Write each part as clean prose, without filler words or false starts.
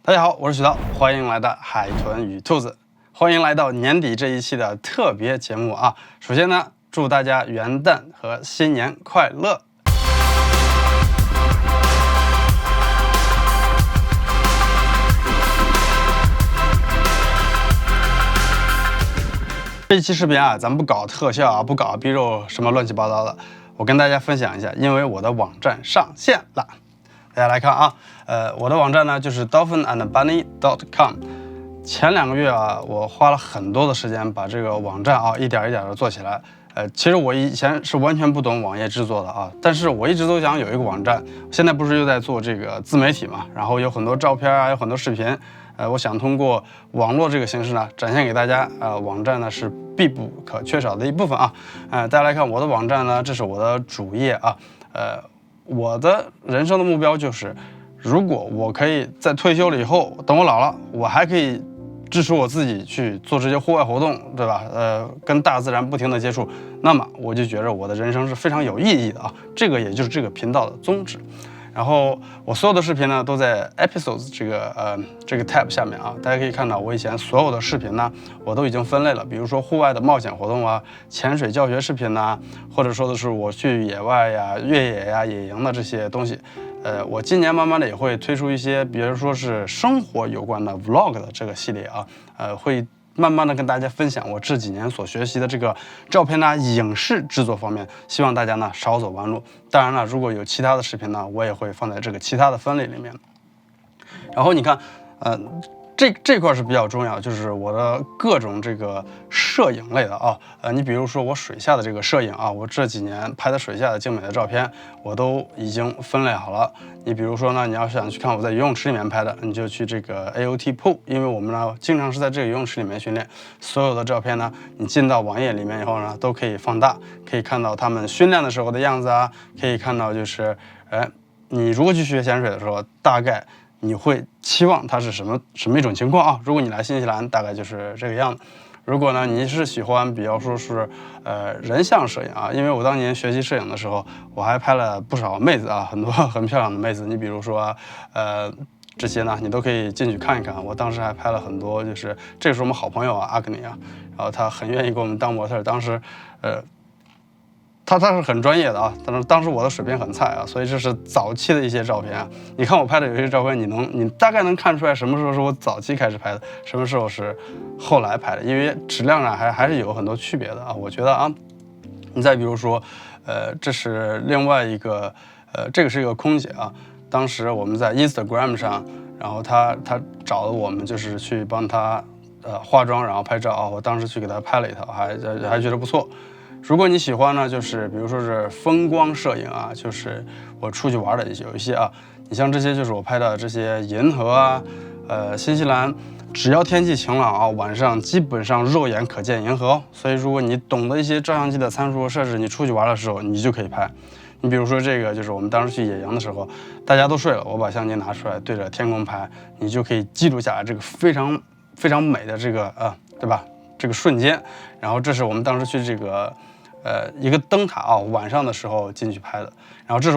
大家好，我是许涛，欢迎来到海豚与兔子，欢迎来到年底这一期的特别节目啊！首先呢，祝大家元旦和新年快乐！这一期视频啊，咱们不搞特效啊，不搞逼肉什么乱七八糟的，我跟大家分享一下，因为我的网站上线了。大家来看啊，我的网站呢就是 dolphinandbunny.com。前2个月啊，我花了很多的时间把这个网站啊一点一点的做起来。其实我以前是完全不懂网页制作的啊，但是我一直都想有一个网站。现在不是又在做这个自媒体嘛，然后有很多照片啊，有很多视频。我想通过网络这个形式呢，展现给大家。网站呢是必不可缺少的一部分啊。大家来看我的网站呢，这是我的主页啊。我的人生的目标就是，如果我可以在退休了以后，等我老了，我还可以支持我自己去做这些户外活动，对吧？跟大自然不停的接触，那么我就觉得我的人生是非常有意义的啊。这个也就是这个频道的宗旨。然后我所有的视频呢都在 episodes 这个 tab 下面啊，大家可以看到我以前所有的视频呢，我都已经分类了，比如说户外的冒险活动啊，潜水教学视频呐，或者说的是我去野外呀、越野呀、野营的这些东西。我今年慢慢的也会推出一些，比如说是生活有关的 vlog 的这个系列啊，会慢慢的跟大家分享我这几年所学习的这个照片呢、影视制作方面，希望大家呢少走弯路。当然了，如果有其他的视频呢，我也会放在这个其他的分类里面。然后你看，这块是比较重要，就是我的各种这个摄影类的啊，你比如说我水下的这个摄影啊，我这几年拍的水下的精美的照片，我都已经分类好了。你比如说呢，你要想去看我在游泳池里面拍的，你就去这个 AOT Pool， 因为我们呢经常是在这个游泳池里面训练，所有的照片呢，你进到网页里面以后呢，都可以放大，可以看到他们训练的时候的样子啊，可以看到就是，你如果去学潜水的时候，大概你会期望它是什么一种情况啊？如果你来新西兰，大概就是这个样子。如果呢你是喜欢比较说是人像摄影啊，因为我当年学习摄影的时候，我还拍了不少妹子啊，很多很漂亮的妹子。你比如说这些呢，你都可以进去看一看。我当时还拍了很多，就是这个是我们好朋友啊，阿格尼啊，然后他很愿意给我们当模特。当时他是很专业的啊，但是当时我的水平很菜啊，所以这是早期的一些照片啊。你看我拍的有些照片，你大概能看出来什么时候是我早期开始拍的，什么时候是后来拍的，因为质量上还是有很多区别的啊。我觉得啊，你再比如说，这是另外一个，这个是一个空姐啊。当时我们在 Instagram 上，然后她找了我们，就是去帮她化妆，然后拍照啊。我当时去给她拍了一套，还觉得不错。如果你喜欢呢，就是比如说是风光摄影啊，就是我出去玩的有一些啊，你像这些就是我拍的这些银河啊，新西兰只要天气晴朗啊，晚上基本上肉眼可见银河哦。所以如果你懂得一些照相机的参数设置，你出去玩的时候你就可以拍。你比如说这个就是我们当时去野营的时候，大家都睡了，我把相机拿出来对着天空拍，你就可以记录下来这个非常非常美的这个对吧？这个瞬间。然后这是我们当时去这个一个灯塔啊，晚上的时候进去拍的。然后这个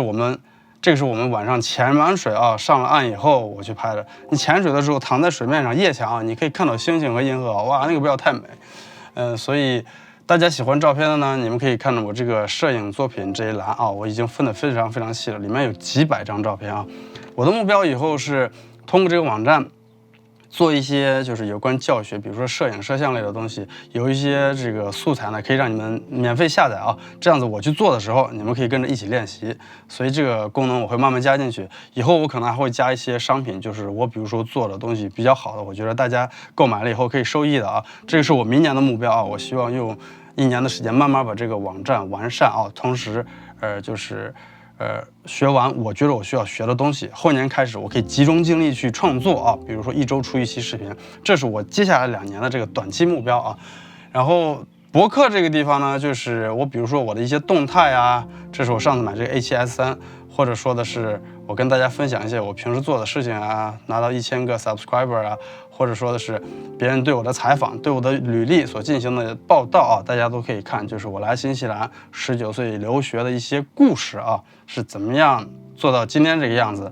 是我们晚上潜完水啊，上了岸以后我去拍的。你潜水的时候躺在水面上夜潜啊，你可以看到星星和银河啊，哇，那个不要太美。所以大家喜欢照片的呢，你们可以看到我这个摄影作品这一栏啊，我已经分得非常非常细了，里面有几百张照片啊。我的目标以后是通过这个网站做一些就是有关教学，比如说摄影摄像类的东西，有一些这个素材呢，可以让你们免费下载啊。这样子我去做的时候，你们可以跟着一起练习。所以这个功能我会慢慢加进去。以后我可能还会加一些商品，就是我比如说做的东西比较好的，我觉得大家购买了以后可以受益的啊。这个是我明年的目标啊，我希望用1年的时间慢慢把这个网站完善啊，同时就是学完我觉得我需要学的东西，后年开始我可以集中精力去创作啊，比如说1周出1期视频，这是我接下来2年的这个短期目标啊。然后博客这个地方呢，就是我比如说我的一些动态啊，这是我上次买这个 A7S3，或者说的是我跟大家分享一些我平时做的事情啊，拿到1000个 subscriber 啊，或者说的是别人对我的采访、对我的履历所进行的报道啊，大家都可以看，就是我来新西兰19岁留学的一些故事啊，是怎么样做到今天这个样子。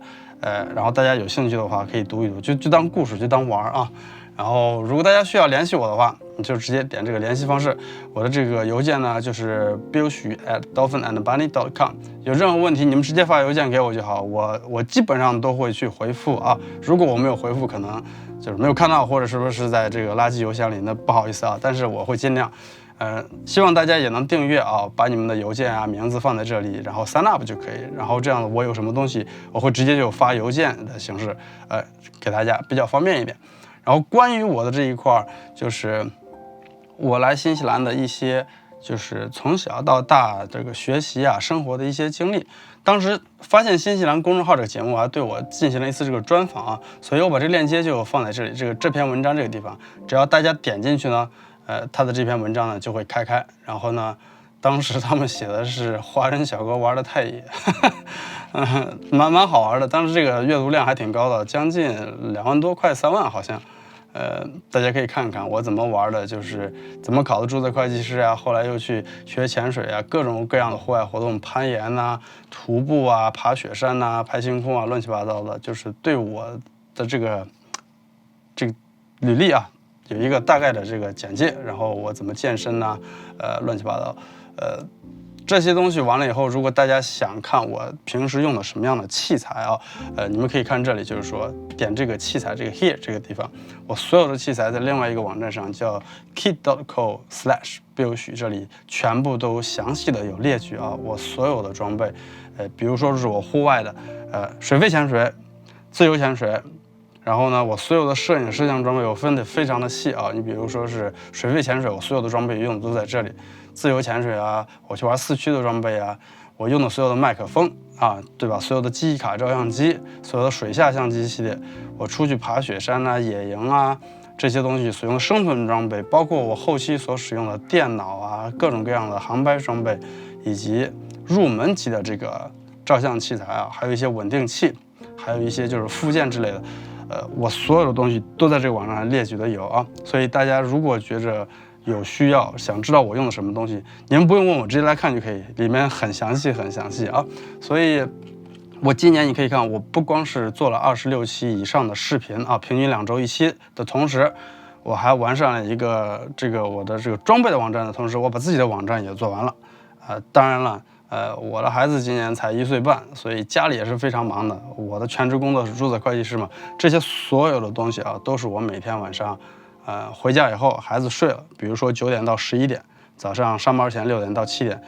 然后大家有兴趣的话可以读一读，就当故事，就当玩啊。然后如果大家需要联系我的话，你就直接点这个联系方式。我的这个邮件呢就是 billxu@dolphinandbunny.com。有任何问题你们直接发邮件给我就好，我基本上都会去回复啊。如果我没有回复，可能就是没有看到，或者是不是在这个垃圾邮箱里，那不好意思啊。但是我会尽量。希望大家也能订阅啊，把你们的邮件啊、名字放在这里，然后 sign up 就可以。然后这样我有什么东西，我会直接就发邮件的形式，给大家比较方便一点。然后关于我的这一块，就是我来新西兰的一些，就是从小到大这个学习啊、生活的一些经历。当时发现新西兰公众号这个节目啊，对我进行了一次这个专访啊，所以我把这个链接就放在这里，这篇文章这个地方，只要大家点进去呢。他的这篇文章呢就会开，然后呢，当时他们写的是华人小哥玩的太野，蛮好玩的。当时这个阅读量还挺高的，将近2万多，快3万好像。大家可以看看我怎么玩的，就是怎么考的注册会计师啊，后来又去学潜水啊，各种各样的户外活动，攀岩呐、徒步啊、爬雪山呐、拍星空啊，乱七八糟的，就是对我的这个履历啊。有一个大概的这个简介，然后我怎么健身呢？乱七八糟，这些东西完了以后，如果大家想看我平时用的什么样的器材啊，你们可以看这里，就是说点这个器材这个 here 这个地方，我所有的器材在另外一个网站上叫 kit.co/billxu 这里全部都详细的有列举啊，我所有的装备，比如说是我户外的，水肺潜水、自由潜水。然后呢，我所有的摄影摄像装备我分得非常的细啊。你比如说是水肺潜水，我所有的装备用的都在这里；自由潜水啊，我去玩4驱的装备啊，我用的所有的麦克风啊，对吧？所有的记忆卡照相机，所有的水下相机系列，我出去爬雪山啊、野营啊这些东西所用的生存装备，包括我后期所使用的电脑啊、各种各样的航拍装备，以及入门级的这个照相器材啊，还有一些稳定器，还有一些就是附件之类的。我所有的东西都在这个网站上列举的有啊，所以大家如果觉着有需要，想知道我用的什么东西，你们不用问我，直接来看就可以，里面很详细啊。所以，我今年你可以看，我不光是做了26期以上的视频啊，平均2周1期的同时，我还完善了一个我的这个装备的网站的同时，我把自己的网站也做完了。当然了。我的孩子今年才1岁半，所以家里也是非常忙的。我的全职工作是注册会计师嘛，这些所有的东西啊，都是我每天晚上，回家以后孩子睡了，比如说9点到11点，早上上班前6点到7点，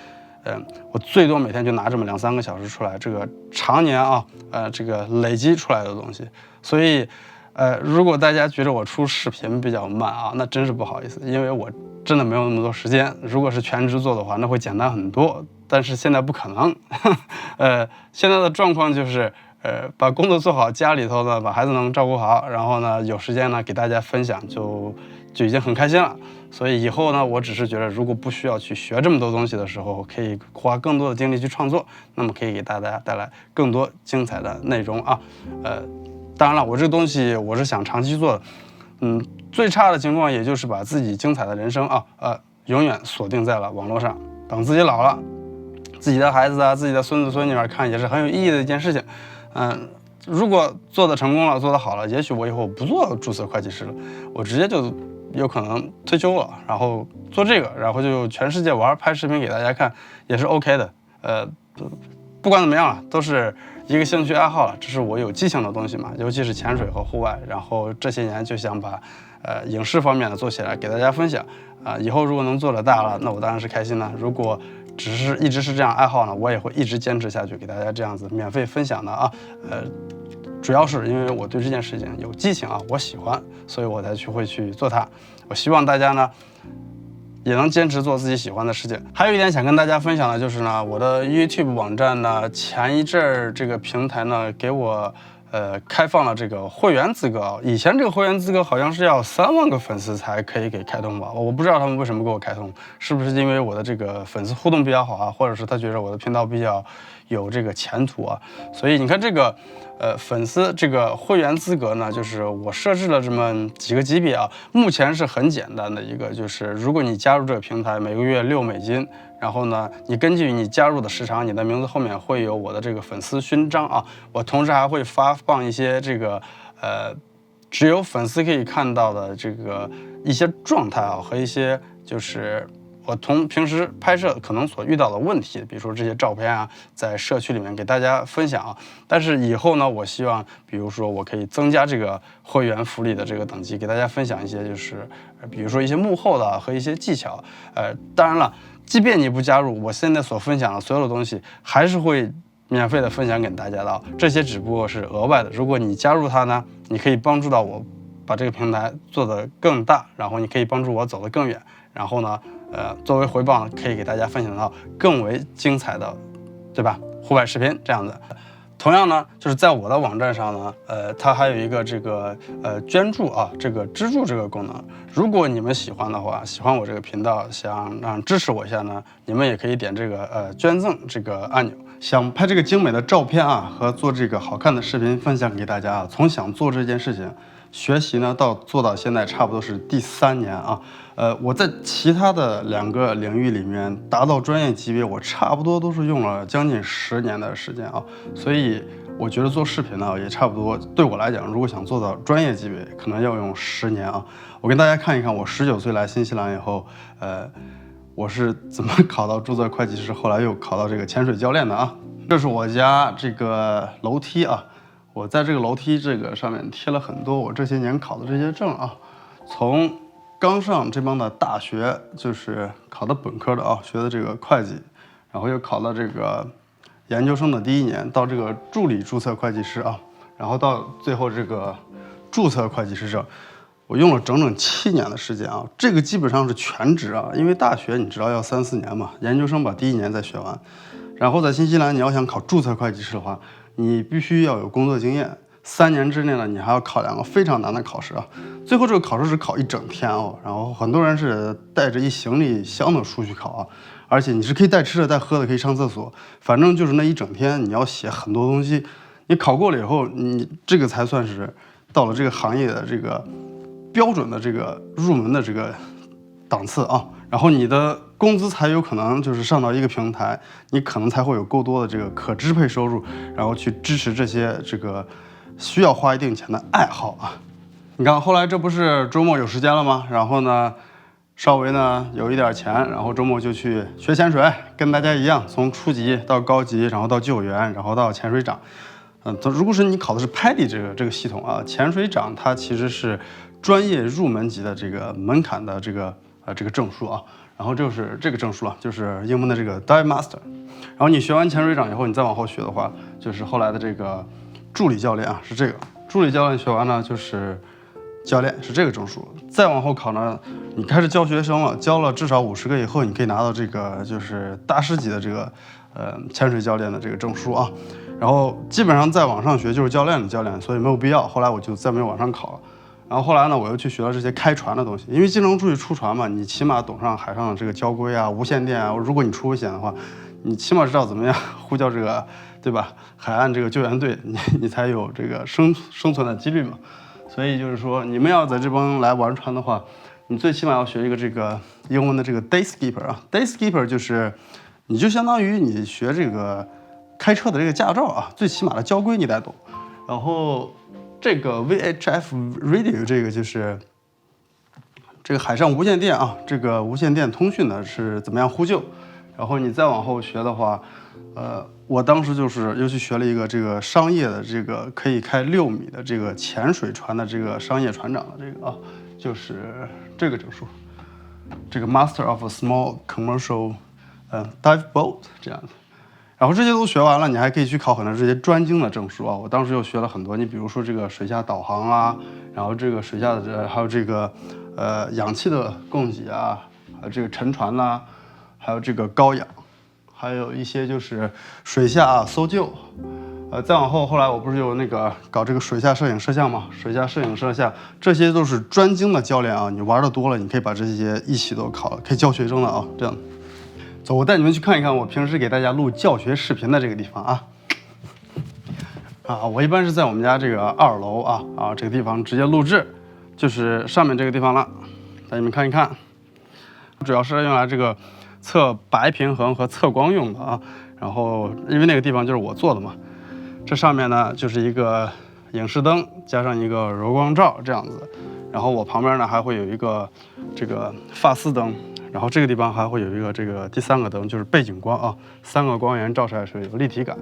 我最多每天就拿这么2-3个小时出来，这个常年啊，这个累积出来的东西。所以，如果大家觉得我出视频比较慢啊，那真是不好意思，因为我真的没有那么多时间。如果是全职做的话，那会简单很多。但是现在不可能，现在的状况就是，把工作做好，家里头呢把孩子能照顾好，然后呢有时间呢给大家分享，就已经很开心了。所以以后呢，我只是觉得，如果不需要去学这么多东西的时候，可以花更多的精力去创作，那么可以给大家带来更多精彩的内容啊。当然了，我这个东西我是想长期做的，最差的情况也就是把自己精彩的人生啊，永远锁定在了网络上，等自己老了。自己的孩子啊，自己的孙子孙女看也是很有意义的一件事情，如果做得成功了，做得好了，也许我以后不做注册会计师了，我直接就有可能退休了，然后做这个，然后就全世界玩，拍视频给大家看，也是 OK 的。不管怎么样了，都是一个兴趣爱好了，这是我有激情的东西嘛，尤其是潜水和户外。然后这些年就想把影视方面的做起来，给大家分享以后如果能做得大了，那我当然是开心的。如果一直是这样爱好呢，我也会一直坚持下去，给大家这样子免费分享的啊。主要是因为我对这件事情有激情啊，我喜欢，所以我才会去做它。我希望大家呢也能坚持做自己喜欢的事情。还有一点想跟大家分享的就是呢，我的 YouTube 网站呢，前一阵儿这个平台呢给我开放了这个会员资格。以前这个会员资格好像是要3万个粉丝才可以给开通吧，我不知道他们为什么给我开通，是不是因为我的这个粉丝互动比较好啊，或者是他觉得我的频道比较有这个前途啊。所以你看这个粉丝这个会员资格呢，就是我设置了这么几个级别啊。目前是很简单的一个，就是如果你加入这个平台，每个月$6，然后呢，你根据你加入的时长，你的名字后面会有我的这个粉丝勋章啊。我同时还会发放一些这个只有粉丝可以看到的这个一些状态啊，和一些就是我平时拍摄可能所遇到的问题，比如说这些照片啊，在社区里面给大家分享啊。但是以后呢，我希望，比如说我可以增加这个会员福利的这个等级，给大家分享一些就是比如说一些幕后的和一些技巧。当然了，即便你不加入，我现在所分享的所有的东西还是会免费的分享给大家的，这些只不过是额外的。如果你加入它呢，你可以帮助到我把这个平台做得更大，然后你可以帮助我走得更远，然后呢，作为回报可以给大家分享到更为精彩的，对吧？户外视频这样子。同样呢，就是在我的网站上呢，它还有一个这个捐助啊，这个资助这个功能。如果你们喜欢的话，喜欢我这个频道，想让支持我一下呢，你们也可以点这个捐赠这个按钮。想拍这个精美的照片啊，和做这个好看的视频分享给大家啊，从想做这件事情学习呢，到做到现在差不多是第3年啊。我在其他的2个领域里面达到专业级别，我差不多都是用了将近10年的时间啊。所以我觉得做视频呢，也差不多对我来讲，如果想做到专业级别，可能要用10年啊。我跟大家看一看我19岁来新西兰以后，我是怎么考到注册会计师，后来又考到这个潜水教练的啊。这是我家这个楼梯啊，我在这个楼梯这个上面贴了很多我这些年考的这些证啊，从刚上这帮的大学，就是考的本科的啊，学的这个会计，然后又考到这个研究生的第1年，到这个助理注册会计师啊，然后到最后这个注册会计师证。我用了整整7年的时间啊，这个基本上是全职啊，因为大学你知道要3、4年嘛，研究生把第1年再学完，然后在新西兰你要想考注册会计师的话，你必须要有工作经验，3年之内呢，你还要考2个非常难的考试啊，最后这个考试是考1整天哦，然后很多人是带着一行李箱的书去考啊，而且你是可以带吃的带喝的，可以上厕所，反正就是那1整天你要写很多东西，你考过了以后，你这个才算是到了这个行业的这个标准的这个入门的这个档次啊，然后你的工资才有可能就是上到一个平台，你可能才会有够多的这个可支配收入，然后去支持这些这个需要花一定钱的爱好啊。你看后来这不是周末有时间了吗？然后呢，稍微呢有一点钱，然后周末就去学潜水，跟大家一样，从初级到高级，然后到救援，然后到潜水长。如果是你考的是 PADI 这个系统啊，潜水长它其实是专业入门级的这个门槛的这个证书啊，然后就是这个证书了，就是英文的这个 Dive Master。然后你学完潜水长以后，你再往后学的话，就是后来的这个助理教练啊，是这个助理教练学完呢，就是教练是这个证书。再往后考呢，你开始教学生了，教了至少50个以后，你可以拿到这个就是大师级的这个潜水教练的这个证书啊。然后基本上再往上学就是教练的教练，所以没有必要。后来我就再没有往上考了。然后后来呢，我又去学了这些开船的东西，因为经常出去出船嘛，你起码懂上海上的这个交规啊、无线电啊。如果你出危险的话，你起码知道怎么样呼叫这个，对吧？海岸这个救援队，你才有这个生存的几率嘛。所以就是说，你们要在这帮来玩船的话，你最起码要学一个这个英文的这个 day skipper 啊。day skipper 就是你就相当于你学这个开车的这个驾照啊，最起码的交规你得懂。然后这个 VHF radio 这个就是这个海上无线电啊，这个无线电通讯呢是怎么样呼救。然后你再往后学的话，我当时就是又去学了一个这个商业的这个可以开6米的这个潜水船的这个商业船长的这个啊，就是这个证书，这个 Master of a Small Commercial Dive Boat 这样子。然后这些都学完了，你还可以去考很多这些专精的证书啊。我当时又学了很多，你比如说这个水下导航啊，然后这个水下的还有这个氧气的供给啊，还有这个沉船呐，还有这个高氧，还有一些就是水下搜救。再往后，后来我不是有那个搞这个水下摄影摄像嘛？水下摄影摄像这些都是专精的教练啊。你玩的多了，你可以把这些一起都考了，可以教学生的啊。这样。走，我带你们去看一看我平时给大家录教学视频的这个地方啊。我一般是在我们家这个2楼啊这个地方直接录制，就是上面这个地方了，带你们看一看。主要是用来这个测白平衡和测光用的啊。然后因为那个地方就是我做的嘛，这上面呢就是一个影视灯加上一个柔光罩这样子。然后我旁边呢还会有一个这个发丝灯，然后这个地方还会有一个这个第3个灯，就是背景光啊，3个光源照出来是有立体感。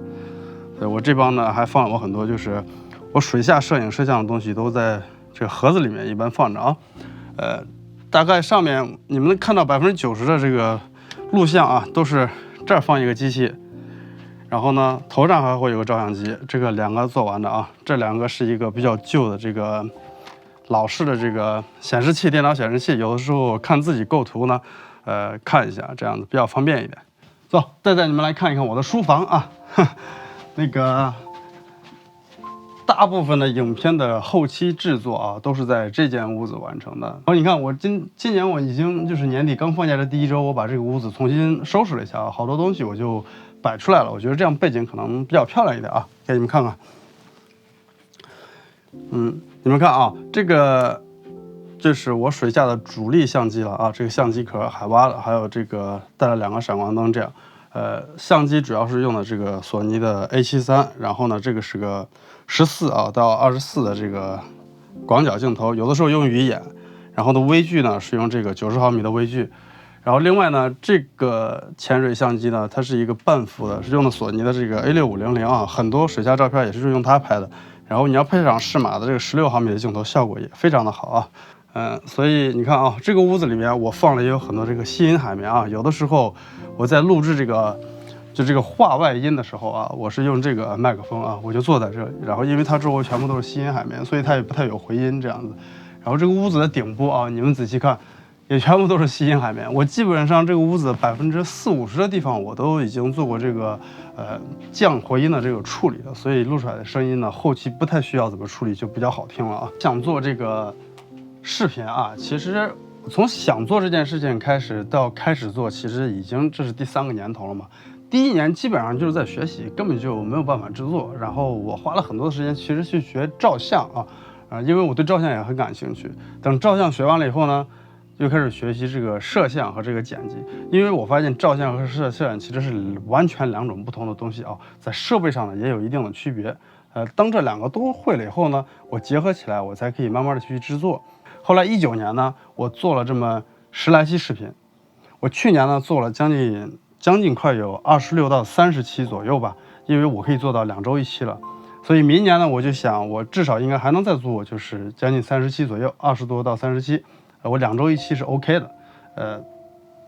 对，我这帮呢还放了我很多就是我水下摄影摄像的东西都在这个盒子里面一般放着啊。大概上面你们能看到90%的这个录像啊，都是这儿放一个机器，然后呢头上还会有个照相机，这个2个做完的啊。这2个是一个比较旧的这个老式的这个显示器，电脑显示器，有的时候看自己构图呢，看一下，这样子比较方便一点。走，再带你们来看一看我的书房啊，那个大部分的影片的后期制作啊，都是在这间屋子完成的。然后你看，我今年我已经就是年底刚放假的第1周，我把这个屋子重新收拾了一下啊，好多东西我就摆出来了。我觉得这样背景可能比较漂亮一点啊，给你们看看。你们看啊，这个是我水下的主力相机了啊，这个相机壳海蛙的，还有这个带了2个闪光灯这样。相机主要是用的这个索尼的 A73，然后呢，这个是个14啊到24的这个广角镜头，有的时候用鱼眼，然后呢微距呢是用这个90毫米的微距，然后另外呢这个潜水相机呢它是一个半幅的，是用的索尼的这个 A6500啊，很多水下照片也是用它拍的，然后你要配上适马的这个16毫米的镜头，效果也非常的好啊。所以你看啊，这个屋子里面我放了也有很多这个吸音海绵啊，有的时候我在录制这个话外音的时候啊，我是用这个麦克风啊，我就坐在这里，然后因为它周围全部都是吸音海绵，所以它也不太有回音这样子。然后这个屋子的顶部啊，你们仔细看，也全部都是吸音海绵。我基本上这个屋子40-50%的地方我都已经做过这个降回音的这个处理了，所以录出来的声音呢，后期不太需要怎么处理，就比较好听了啊。想做这个视频啊，其实从想做这件事情开始到开始做，其实已经这是第3个年头了嘛。第1年基本上就是在学习，根本就没有办法制作。然后我花了很多的时间，其实去学照相啊，因为我对照相也很感兴趣。等照相学完了以后呢，就开始学习这个摄像和这个剪辑，因为我发现照相和摄像其实是完全2种不同的东西啊，在设备上呢也有一定的区别。当这2个都会了以后呢，我结合起来，我才可以慢慢的去制作。后来19年呢，我做了这么10来期视频。我去年呢做了将近快有26到30期左右吧，因为我可以做到2周1期了。所以明年呢，我就想我至少应该还能再做，就是将近30期左右，20多到30期，我2周1期是 OK 的。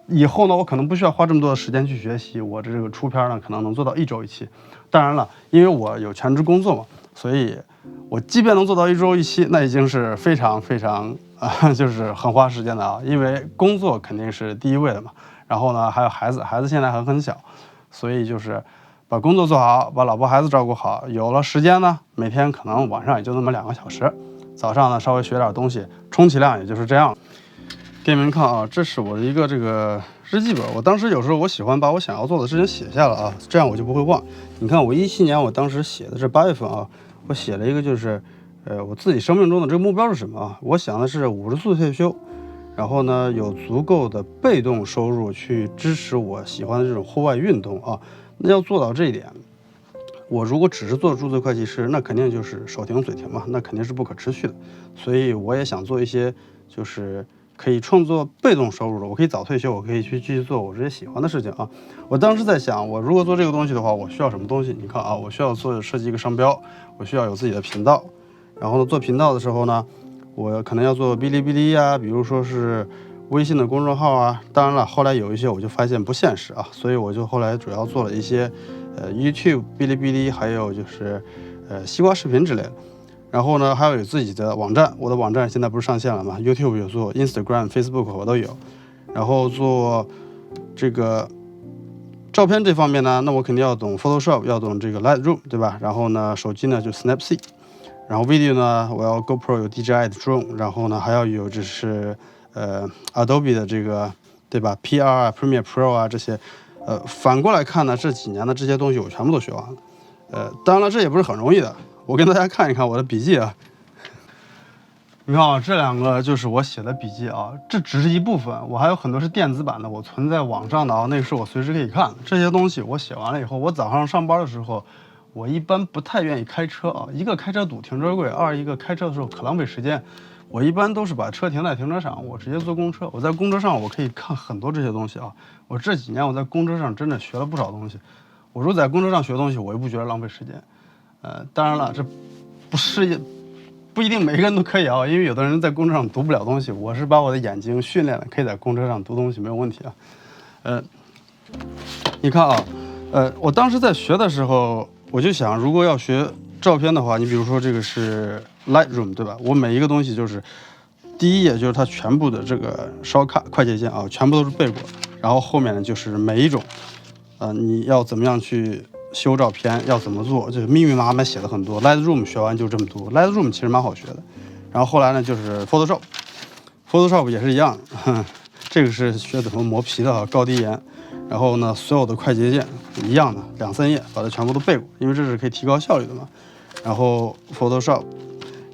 以后呢，我可能不需要花这么多的时间去学习，我这个出片呢可能能做到1周1期。当然了，因为我有全职工作嘛，所以我即便能做到1周1期，那已经是非常就是很花时间的啊，因为工作肯定是第1位的嘛。然后呢，还有孩子现在还很小，所以就是把工作做好，把老婆孩子照顾好。有了时间呢，每天可能晚上也就那么2个小时，早上呢稍微学点东西，充其量也就是这样。给你们看啊，这是我的一个这个日记本。我当时有时候我喜欢把我想要做的事情写下了啊，这样我就不会忘。你看我17年我当时写的是8月份啊，我写了一个就是我自己生命中的这个目标是什么啊？我想的是50岁退休，然后呢有足够的被动收入去支持我喜欢的这种户外运动啊。那要做到这一点，我如果只是做注册会计师，那肯定就是手停嘴停嘛，那肯定是不可持续的。所以我也想做一些就是可以创作被动收入的，我可以早退休，我可以去继续做我这些喜欢的事情啊。我当时在想，我如果做这个东西的话，我需要什么东西？你看啊，我需要设计一个商标，我需要有自己的频道。然后呢，做频道的时候呢，我可能要做哔哩哔哩呀，比如说是微信的公众号啊。当然了，后来有一些我就发现不现实啊，所以我就后来主要做了一些YouTube、哔哩哔哩，还有就是西瓜视频之类的。然后呢，还有自己的网站，我的网站现在不是上线了吗 ？YouTube 有做 ，Instagram、Facebook 我都有。然后做这个照片这方面呢，那我肯定要懂 Photoshop， 要懂这个 Lightroom， 对吧？然后呢，手机呢就 Snapseed。然后 video 呢，我要 GoPro 有 DJI 的 drone， 然后呢还要有就是Adobe 的这个对吧 PR 啊 Premiere Pro 啊这些，反过来看呢，这几年的这些东西我全部都学完了。当然了，这也不是很容易的。我跟大家看一看我的笔记啊。你看啊，这2个就是我写的笔记啊，这只是一部分，我还有很多是电子版的，我存在网上的啊，那个是我随时可以看的。这些东西我写完了以后，我早上上班的时候，我一般不太愿意开车啊，一个开车堵停车贵，二一个开车的时候可浪费时间。我一般都是把车停在停车场，我直接坐公车。我在公车上我可以看很多这些东西啊。我这几年我在公车上真的学了不少东西。我如果在公车上学东西，我又不觉得浪费时间。当然了，这不一定每个人都可以啊，因为有的人在公车上读不了东西。我是把我的眼睛训练了，可以在公车上读东西没有问题啊。你看啊，我当时在学的时候，我就想，如果要学照片的话，你比如说这个是 Lightroom 对吧？我每一个东西就是第一页就是它全部的这个 shortcut 快捷键啊，全部都是背过，然后后面呢就是每一种，你要怎么样去修照片，要怎么做，就是密密麻麻写的很多。Lightroom 学完就这么多 ，Lightroom 其实蛮好学的。然后后来呢就是 Photoshop 也是一样的，这个是学怎么磨皮的啊，高低颜。然后呢，所有的快捷键一样的2、3页把它全部都背过，因为这是可以提高效率的嘛。然后 Photoshop，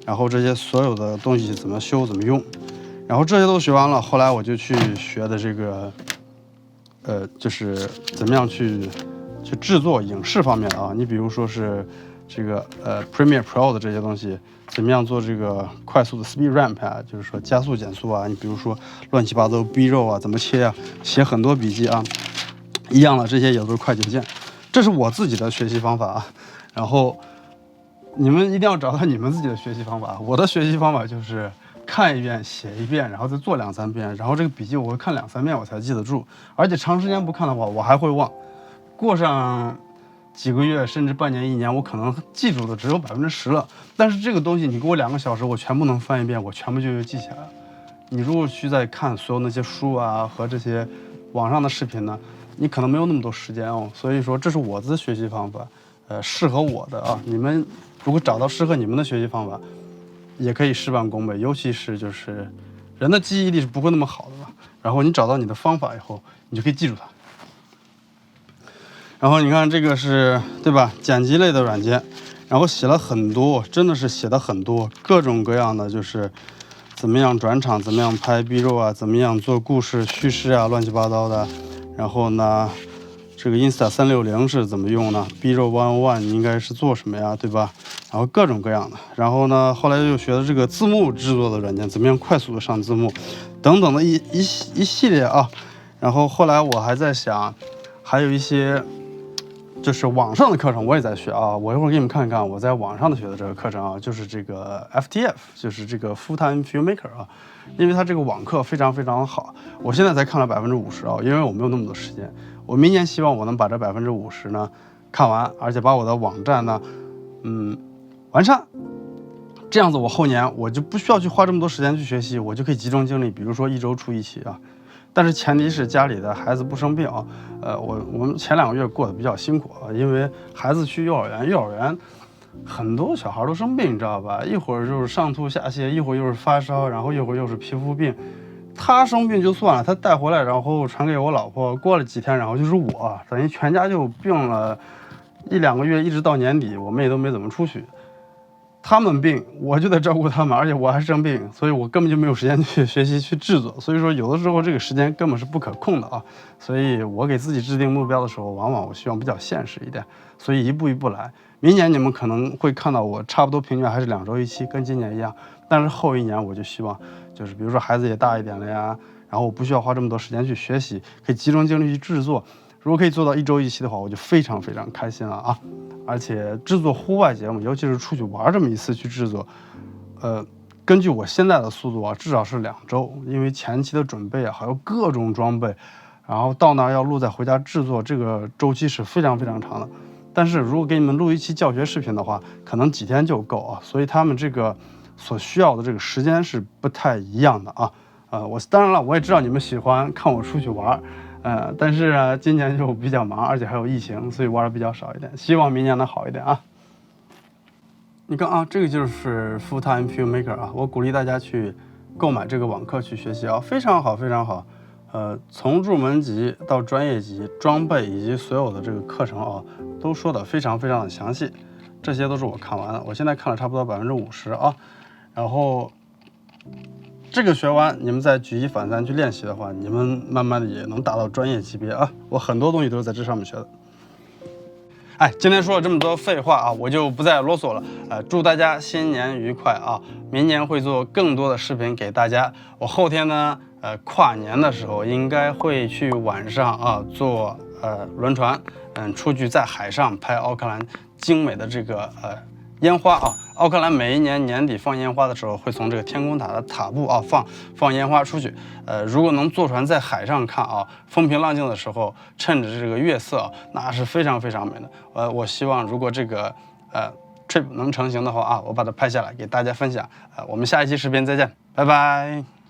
然后这些所有的东西怎么修怎么用，然后这些都学完了，后来我就去学的这个，就是怎么样去制作影视方面的啊。你比如说是这个Premiere Pro 的这些东西，怎么样做这个快速的 speed ramp 啊，就是说加速减速啊。你比如说乱七八糟 B 肉啊，怎么切啊，写很多笔记啊，一样的，这些也都是快捷键。这是我自己的学习方法啊。然后你们一定要找到你们自己的学习方法。我的学习方法就是看一遍，写一遍，然后再做2、3遍，然后这个笔记我会看2、3遍我才记得住，而且长时间不看的话，我还会忘。过上几个月甚至半年、1年，我可能记住的只有10%了。但是这个东西你给我2个小时，我全部能翻一遍，我全部就记起来了。你如果去再看所有那些书啊和这些网上的视频呢，你可能没有那么多时间哦。所以说这是我的学习方法，适合我的啊。你们如果找到适合你们的学习方法，也可以事半功倍。尤其是就是人的记忆力是不会那么好的吧，然后你找到你的方法以后，你就可以记住它。然后你看这个是对吧，剪辑类的软件，然后写了很多，真的是写的很多，各种各样的，就是怎么样转场，怎么样拍 B 肉啊，怎么样做故事叙事啊，乱七八糟的。然后呢，这个 Insta 360是怎么用呢？ B 肉101你应该是做什么呀，对吧？然后各种各样的。然后呢，后来又学的这个字幕制作的软件，怎么样快速的上字幕，等等的一系列啊。然后后来我还在想，还有一些就是网上的课程我也在学啊，我一会儿给你们看看我在网上的学的这个课程啊，就是这个 FTF， 就是这个 Full Time Filmmaker 啊，因为它这个网课非常非常好，我现在才看了50%啊，因为我没有那么多时间，我明年希望我能把这50%呢看完，而且把我的网站呢，完善，这样子我后年我就不需要去花这么多时间去学习，我就可以集中精力，比如说1周出1期啊。但是前提是家里的孩子不生病啊。我们前2个月过得比较辛苦啊，因为孩子去幼儿园，幼儿园很多小孩都生病，你知道吧？一会儿就是上吐下泻，一会儿又是发烧，然后一会儿又是皮肤病。他生病就算了，他带回来然后传给我老婆，过了几天然后就是我，等于全家就病了1、2个月，一直到年底，我们也都没怎么出去。他们病，我就得照顾他们，而且我还生病，所以我根本就没有时间去学习去制作。所以说，有的时候这个时间根本是不可控的啊。所以我给自己制定目标的时候，往往我希望比较现实一点，所以一步一步来。明年你们可能会看到我差不多平均还是2周1期，跟今年一样。但是后1年我就希望，就是比如说孩子也大一点了呀，然后我不需要花这么多时间去学习，可以集中精力去制作。如果可以做到1周1期的话，我就非常非常开心了啊！而且制作户外节目，尤其是出去玩这么一次去制作，根据我现在的速度啊，至少是2周，因为前期的准备啊，还有各种装备，然后到那儿要录再回家制作，这个周期是非常非常长的。但是如果给你们录一期教学视频的话，可能几天就够啊，所以他们这个所需要的这个时间是不太一样的啊。我当然了，我也知道你们喜欢看我出去玩。但是呢，今年就比较忙，而且还有疫情，所以玩的比较少一点。希望明年能好一点啊！你看啊，这个就是 Full Time Filmmaker 啊，我鼓励大家去购买这个网课去学习啊，非常好，非常好。从入门级到专业级，装备以及所有的这个课程啊，都说的非常非常的详细。这些都是我看完了，我现在看了差不多50%啊。然后这个学完，你们再举一反三去练习的话，你们慢慢的也能达到专业级别啊！我很多东西都是在这上面学的。哎，今天说了这么多废话啊，我就不再啰嗦了。祝大家新年愉快啊！明年会做更多的视频给大家。我后天呢，跨年的时候应该会去晚上啊坐轮船，出去在海上拍奥克兰精美的这个烟花啊。奥克兰每一年年底放烟花的时候，会从这个天空塔的塔部啊放烟花出去。如果能坐船在海上看啊，风平浪静的时候，趁着这个月色啊，那是非常非常美的。我希望如果这个trip 能成型的话啊，我把它拍下来给大家分享。我们下一期视频再见，拜拜。